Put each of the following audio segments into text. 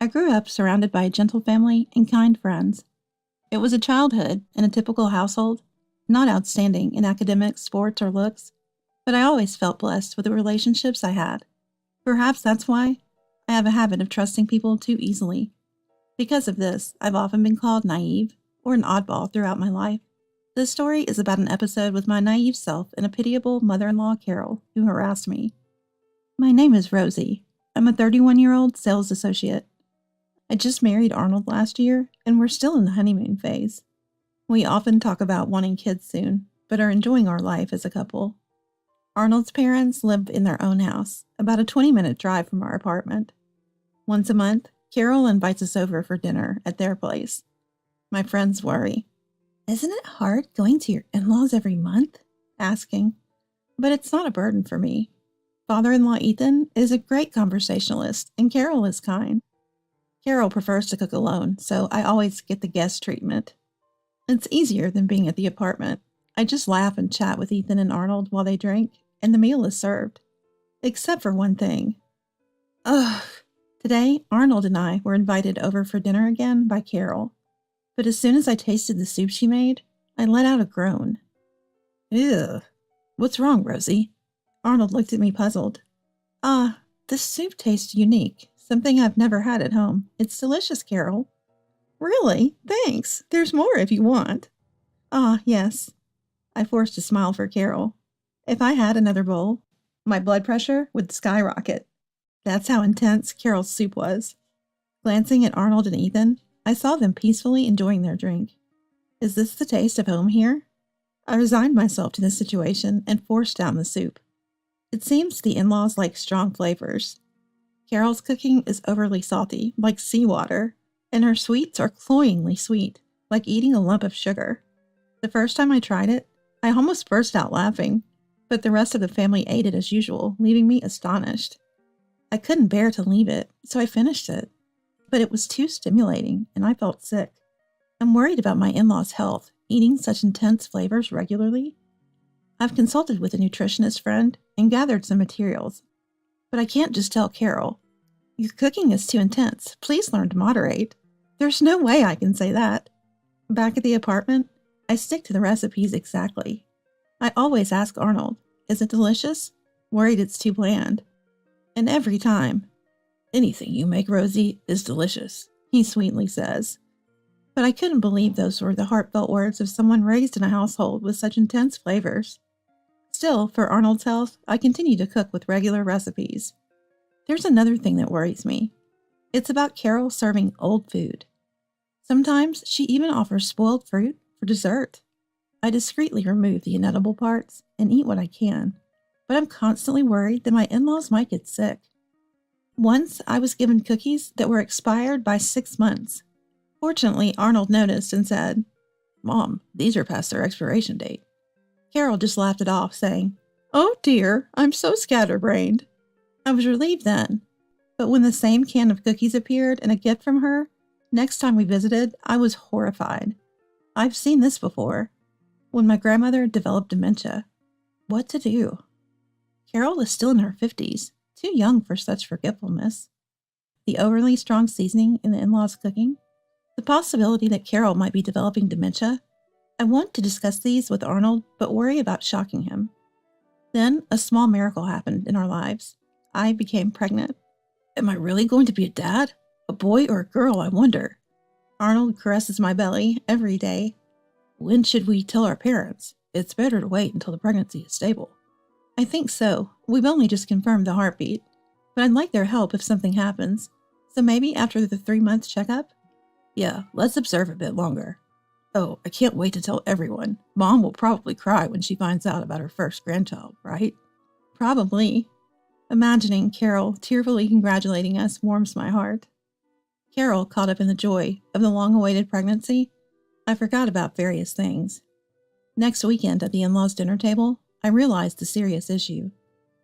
I grew up surrounded by a gentle family and kind friends. It was a childhood in a typical household, not outstanding in academics, sports, or looks, but I always felt blessed with the relationships I had. Perhaps that's why I have a habit of trusting people too easily. Because of this, I've often been called naive or an oddball throughout my life. This story is about an episode with my naive self and a pitiable mother-in-law, Carol, who harassed me. My name is Rosie. I'm a 31-year-old sales associate. I just married Arnold last year, and we're still in the honeymoon phase. We often talk about wanting kids soon, but are enjoying our life as a couple. Arnold's parents live in their own house, about a 20-minute drive from our apartment. Once a month, Carol invites us over for dinner at their place. My friends worry. Isn't it hard going to your in-laws every month? Asking. But it's not a burden for me. Father-in-law Ethan is a great conversationalist, and Carol is kind. Carol prefers to cook alone, so I always get the guest treatment. It's easier than being at the apartment. I just laugh and chat with Ethan and Arnold while they drink, and the meal is served. Except for one thing. Ugh. Today, Arnold and I were invited over for dinner again by Carol. But as soon as I tasted the soup she made, I let out a groan. Ew. What's wrong, Rosie? Arnold looked at me puzzled. This soup tastes unique. Something I've never had at home. It's delicious, Carol. Really? Thanks. There's more if you want. Yes. I forced a smile for Carol. If I had another bowl, my blood pressure would skyrocket. That's how intense Carol's soup was. Glancing at Arnold and Ethan, I saw them peacefully enjoying their drink. Is this the taste of home here? I resigned myself to this situation and forced down the soup. It seems the in-laws like strong flavors. Carol's cooking is overly salty, like seawater, and her sweets are cloyingly sweet, like eating a lump of sugar. The first time I tried it, I almost burst out laughing, but the rest of the family ate it as usual, leaving me astonished. I couldn't bear to leave it, so I finished it. But it was too stimulating, and I felt sick. I'm worried about my in-laws' health, eating such intense flavors regularly. I've consulted with a nutritionist friend and gathered some materials. But I can't just tell Carol, your cooking is too intense. Please learn to moderate. There's no way I can say that. Back at the apartment, I stick to the recipes exactly. I always ask Arnold, is it delicious? Worried it's too bland. And every time, anything you make, Rosie, is delicious, he sweetly says. But I couldn't believe those were the heartfelt words of someone raised in a household with such intense flavors. Still, for Arnold's health, I continue to cook with regular recipes. There's another thing that worries me. It's about Carol serving old food. Sometimes she even offers spoiled fruit for dessert. I discreetly remove the inedible parts and eat what I can, but I'm constantly worried that my in-laws might get sick. Once, I was given cookies that were expired by 6 months. Fortunately, Arnold noticed and said, "Mom, these are past their expiration date." Carol just laughed it off, saying, "Oh dear, I'm so scatterbrained." I was relieved then, but when the same can of cookies appeared and a gift from her, next time we visited, I was horrified. I've seen this before, when my grandmother developed dementia. What to do? Carol is still in her 50s, too young for such forgetfulness. The overly strong seasoning in the in-laws' cooking, the possibility that Carol might be developing dementia. I want to discuss these with Arnold, but worry about shocking him. Then a small miracle happened in our lives. I became pregnant. Am I really going to be a dad? A boy or a girl, I wonder. Arnold caresses my belly every day. When should we tell our parents? It's better to wait until the pregnancy is stable. I think so. We've only just confirmed the heartbeat, but I'd like their help if something happens. So maybe after the 3-month checkup? Yeah, let's observe a bit longer. Oh, I can't wait to tell everyone. Mom will probably cry when she finds out about her first grandchild, right? Probably. Imagining Carol tearfully congratulating us warms my heart. Carol, caught up in the joy of the long-awaited pregnancy, I forgot about various things. Next weekend at the in-laws' dinner table, I realized the serious issue.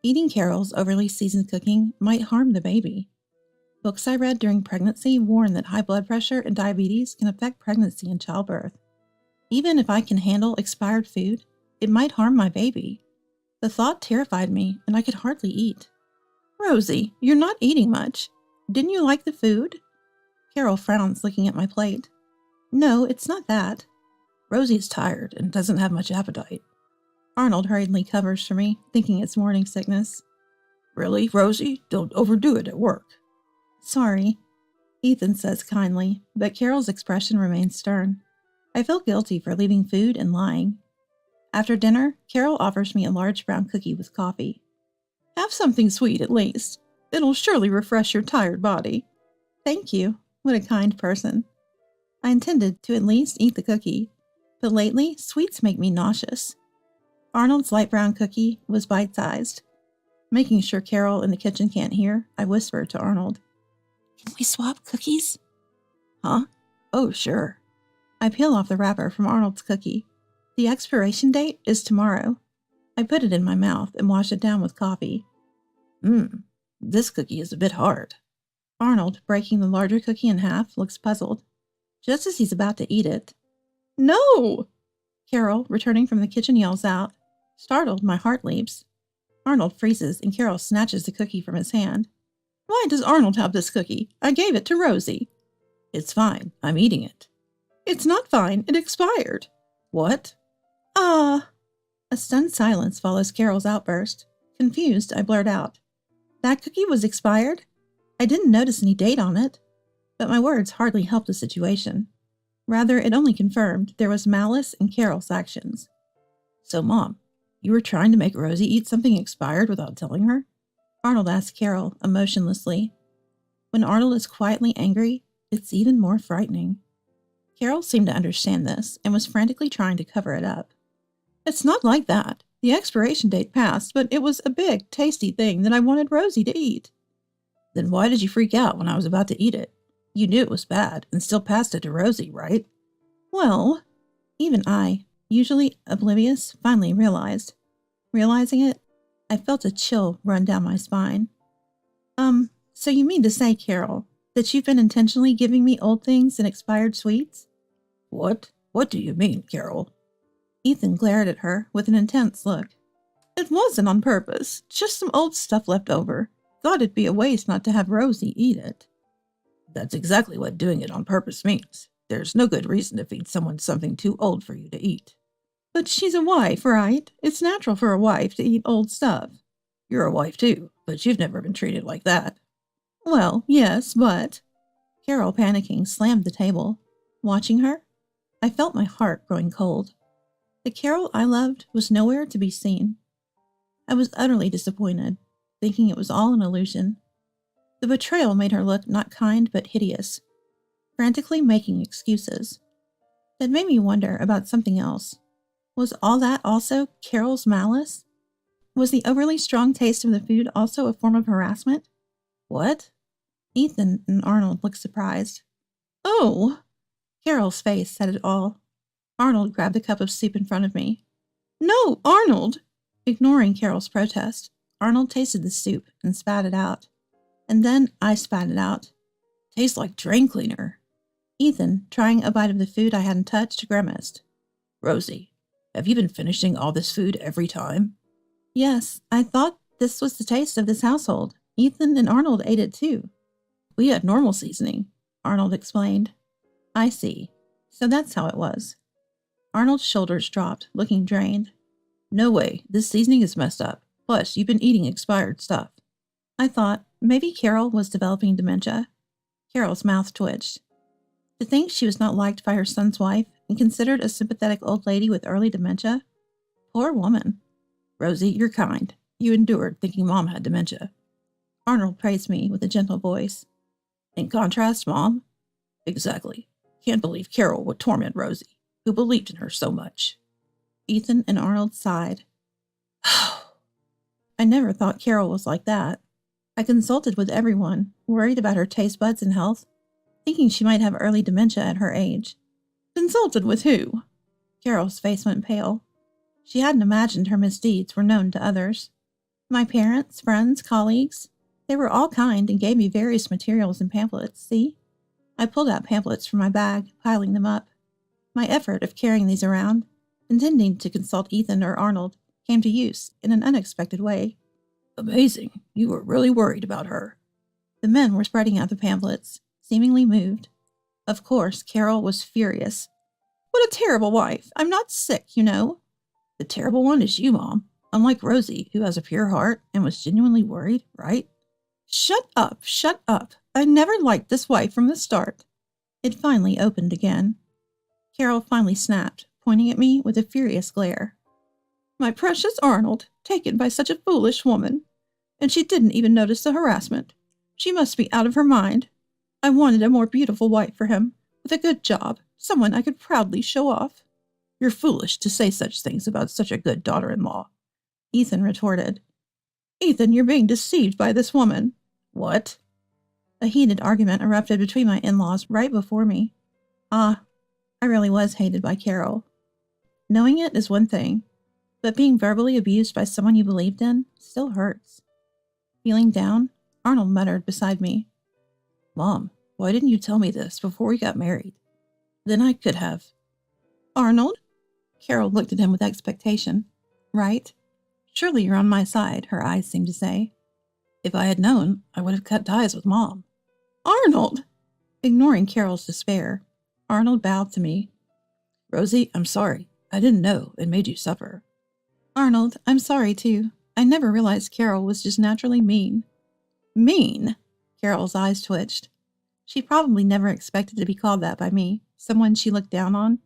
Eating Carol's overly seasoned cooking might harm the baby. Books I read during pregnancy warn that high blood pressure and diabetes can affect pregnancy and childbirth. Even if I can handle expired food, it might harm my baby. The thought terrified me, and I could hardly eat. Rosie, you're not eating much. Didn't you like the food? Carol frowns, looking at my plate. No, it's not that. Rosie is tired and doesn't have much appetite. Arnold hurriedly covers for me, thinking it's morning sickness. Really, Rosie? Don't overdo it at work. Sorry, Ethan says kindly, but Carol's expression remains stern. I feel guilty for leaving food and lying. After dinner, Carol offers me a large brown cookie with coffee. Have something sweet at least. It'll surely refresh your tired body. Thank you. What a kind person. I intended to at least eat the cookie, but lately sweets make me nauseous. Arnold's light brown cookie was bite-sized. Making sure Carol in the kitchen can't hear, I whispered to Arnold. Can we swap cookies? Huh? Oh, sure. I peel off the wrapper from Arnold's cookie. The expiration date is tomorrow. I put it in my mouth and wash it down with coffee. This cookie is a bit hard. Arnold, breaking the larger cookie in half, looks puzzled. Just as he's about to eat it. No! Carol, returning from the kitchen, yells out. Startled, my heart leaps. Arnold freezes and Carol snatches the cookie from his hand. Why does Arnold have this cookie? I gave it to Rosie. It's fine. I'm eating it. It's not fine. It expired. What? A stunned silence follows Carol's outburst. Confused, I blurt out. That cookie was expired? I didn't notice any date on it. But my words hardly helped the situation. Rather, it only confirmed there was malice in Carol's actions. So, Mom, you were trying to make Rosie eat something expired without telling her? Arnold asked Carol, emotionlessly. When Arnold is quietly angry, it's even more frightening. Carol seemed to understand this and was frantically trying to cover it up. It's not like that. The expiration date passed, but it was a big, tasty thing that I wanted Rosie to eat. Then why did you freak out when I was about to eat it? You knew it was bad and still passed it to Rosie, right? Well, even I, usually oblivious, finally realized. Realizing it, I felt a chill run down my spine. So you mean to say, Carol, that you've been intentionally giving me old things and expired sweets? What? What do you mean, Carol? Ethan glared at her with an intense look. It wasn't on purpose, just some old stuff left over. Thought it'd be a waste not to have Rosie eat it. That's exactly what doing it on purpose means. There's no good reason to feed someone something too old for you to eat. But she's a wife, right? It's natural for a wife to eat old stuff. You're a wife too, but you've never been treated like that. Well, yes, but... Carol, panicking, slammed the table. Watching her, I felt my heart growing cold. The Carol I loved was nowhere to be seen. I was utterly disappointed, thinking it was all an illusion. The betrayal made her look not kind but hideous, frantically making excuses. That made me wonder about something else. Was all that also Carol's malice? Was the overly strong taste of the food also a form of harassment? What? Ethan and Arnold looked surprised. Oh! Carol's face said it all. Arnold grabbed a cup of soup in front of me. No, Arnold! Ignoring Carol's protest, Arnold tasted the soup and spat it out. And then I spat it out. Tastes like drain cleaner. Ethan, trying a bite of the food I hadn't touched, grimaced. Rosie, have you been finishing all this food every time? Yes, I thought this was the taste of this household. Ethan and Arnold ate it too. We had normal seasoning, Arnold explained. I see. So that's how it was. Arnold's shoulders dropped, looking drained. No way, this seasoning is messed up. Plus, you've been eating expired stuff. I thought maybe Carol was developing dementia. Carol's mouth twitched. To think she was not liked by her son's wife and considered a sympathetic old lady with early dementia? Poor woman. Rosie, you're kind. You endured thinking Mom had dementia. Arnold praised me with a gentle voice. In contrast, Mom? Exactly. Can't believe Carol would torment Rosie, who believed in her so much. Ethan and Arnold sighed. I never thought Carol was like that. I consulted with everyone, worried about her taste buds and health, thinking she might have early dementia at her age. Consulted with who? Carol's face went pale. She hadn't imagined her misdeeds were known to others. My parents, friends, colleagues, they were all kind and gave me various materials and pamphlets, see? I pulled out pamphlets from my bag, piling them up. My effort of carrying these around, intending to consult Ethan or Arnold, came to use in an unexpected way. Amazing. You were really worried about her. The men were spreading out the pamphlets, seemingly moved. Of course, Carol was furious. What a terrible wife! I'm not sick, you know. The terrible one is you, Mom. Unlike Rosie, who has a pure heart and was genuinely worried, right? Shut up, shut up. I never liked this wife from the start. It finally opened again. Carol finally snapped, pointing at me with a furious glare. My precious Arnold, taken by such a foolish woman. And she didn't even notice the harassment. She must be out of her mind. I wanted a more beautiful wife for him, with a good job, someone I could proudly show off. You're foolish to say such things about such a good daughter-in-law, Ethan retorted. Ethan, you're being deceived by this woman. What? A heated argument erupted between my in-laws right before me. I really was hated by Carol. Knowing it is one thing, but being verbally abused by someone you believed in still hurts. Feeling down, Arnold muttered beside me. Mom, why didn't you tell me this before we got married? Then I could have. Arnold? Carol looked at him with expectation. Right? Surely you're on my side, her eyes seemed to say. If I had known, I would have cut ties with Mom. Arnold! Ignoring Carol's despair, Arnold bowed to me. Rosie, I'm sorry. I didn't know and made you suffer. Arnold, I'm sorry too. I never realized Carol was just naturally mean. Mean? Carol's eyes twitched. She probably never expected to be called that by me, someone she looked down on.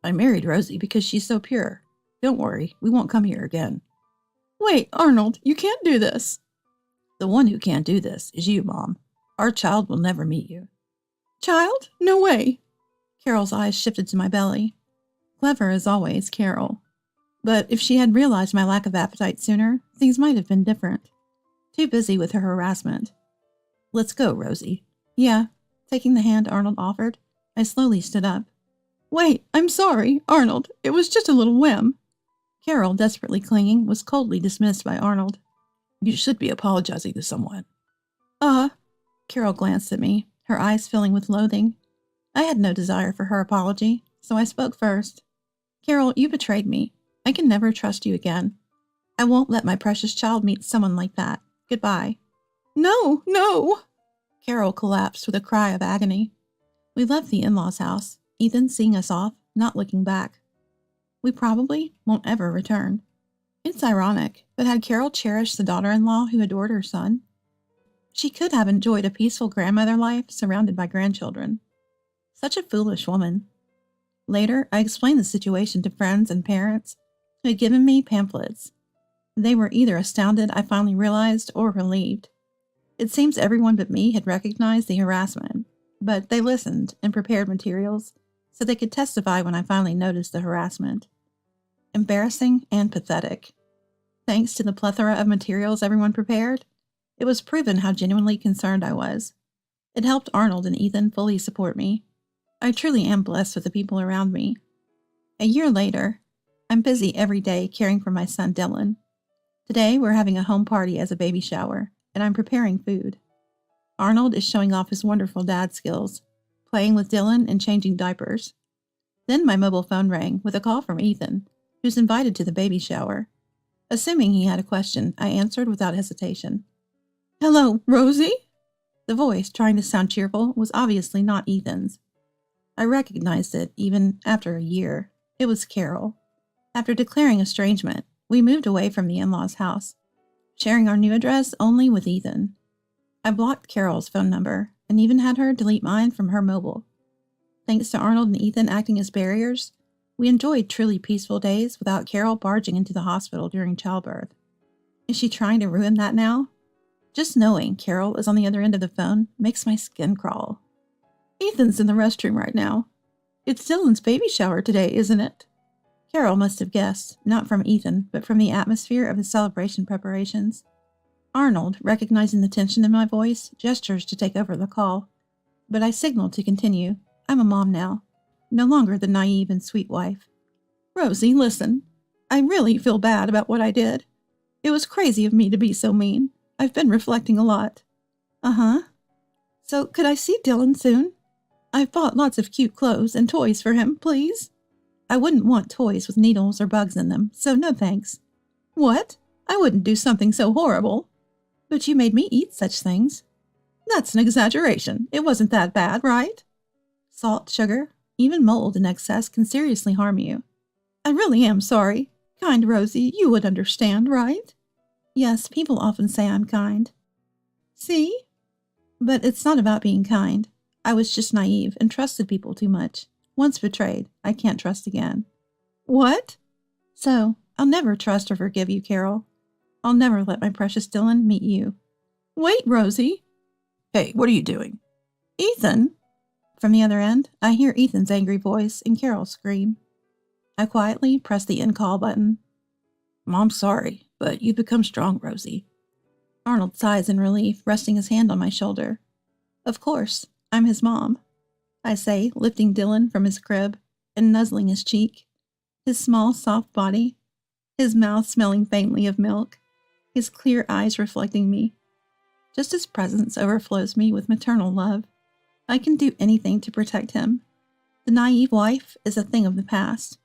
I married Rosie because she's so pure. Don't worry, we won't come here again. Wait, Arnold, you can't do this. The one who can't do this is you, Mom. Our child will never meet you. Child? No way. Carol's eyes shifted to my belly. Clever as always, Carol. But if she had realized my lack of appetite sooner, things might have been different. Too busy with her harassment. Let's go, Rosie. Yeah. Taking the hand Arnold offered, I slowly stood up. Wait, I'm sorry, Arnold. It was just a little whim. Carol, desperately clinging, was coldly dismissed by Arnold. You should be apologizing to someone. Carol glanced at me, her eyes filling with loathing. I had no desire for her apology, so I spoke first. Carol, you betrayed me. I can never trust you again. I won't let my precious child meet someone like that. Goodbye. No, no! Carol collapsed with a cry of agony. We left the in-laws' house, Ethan seeing us off, not looking back. We probably won't ever return. It's ironic, but had Carol cherished the daughter-in-law who adored her son, she could have enjoyed a peaceful grandmother life surrounded by grandchildren. Such a foolish woman. Later, I explained the situation to friends and parents who had given me pamphlets. They were either astounded I finally realized or relieved. It seems everyone but me had recognized the harassment, but they listened and prepared materials so they could testify when I finally noticed the harassment. Embarrassing and pathetic. Thanks to the plethora of materials everyone prepared, it was proven how genuinely concerned I was. It helped Arnold and Ethan fully support me. I truly am blessed with the people around me. A year later, I'm busy every day caring for my son Dylan. Today, we're having a home party as a baby shower, and I'm preparing food. Arnold is showing off his wonderful dad skills, playing with Dylan and changing diapers. Then my mobile phone rang with a call from Ethan, who's invited to the baby shower. Assuming he had a question, I answered without hesitation. Hello, Rosie? The voice, trying to sound cheerful, was obviously not Ethan's. I recognized it, even after a year. It was Carol. After declaring estrangement, we moved away from the in-laws' house, sharing our new address only with Ethan. I blocked Carol's phone number, and even had her delete mine from her mobile. Thanks to Arnold and Ethan acting as barriers, we enjoyed truly peaceful days without Carol barging into the hospital during childbirth. Is she trying to ruin that now? Just knowing Carol is on the other end of the phone makes my skin crawl. Ethan's in the restroom right now. It's Dylan's baby shower today, isn't it? Carol must have guessed, not from Ethan, but from the atmosphere of the celebration preparations. Arnold, recognizing the tension in my voice, gestures to take over the call. But I signaled to continue. I'm a mom now, no longer the naive and sweet wife. Rosie, listen. I really feel bad about what I did. It was crazy of me to be so mean. I've been reflecting a lot. So, could I see Dylan soon? I've bought lots of cute clothes and toys for him, please. I wouldn't want toys with needles or bugs in them, so no thanks. What? I wouldn't do something so horrible. But you made me eat such things. That's an exaggeration. It wasn't that bad, right? Salt, sugar, even mold in excess can seriously harm you. I really am sorry. Kind Rosie, you would understand, right? Yes, people often say I'm kind. See? But it's not about being kind. I was just naive and trusted people too much. Once betrayed, I can't trust again. What? So, I'll never trust or forgive you, Carol. I'll never let my precious Dylan meet you. Wait, Rosie. Hey, what are you doing? Ethan? From the other end, I hear Ethan's angry voice and Carol's scream. I quietly press the end call button. I'm sorry, but you've become strong, Rosie. Arnold sighs in relief, resting his hand on my shoulder. Of course, I'm his mom, I say, lifting Dylan from his crib and nuzzling his cheek. His small, soft body, his mouth smelling faintly of milk, his clear eyes reflecting me. Just his presence overflows me with maternal love. I can do anything to protect him. The naive wife is a thing of the past.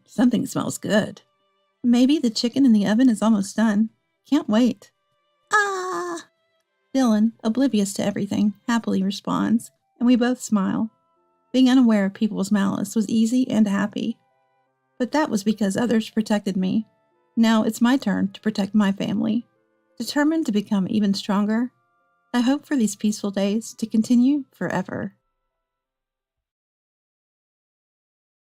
Something smells good. Maybe the chicken in the oven is almost done. Can't wait. Ah! Dylan, oblivious to everything, happily responds, and we both smile. Being unaware of people's malice was easy and happy. But that was because others protected me. Now it's my turn to protect my family. Determined to become even stronger, I hope for these peaceful days to continue forever.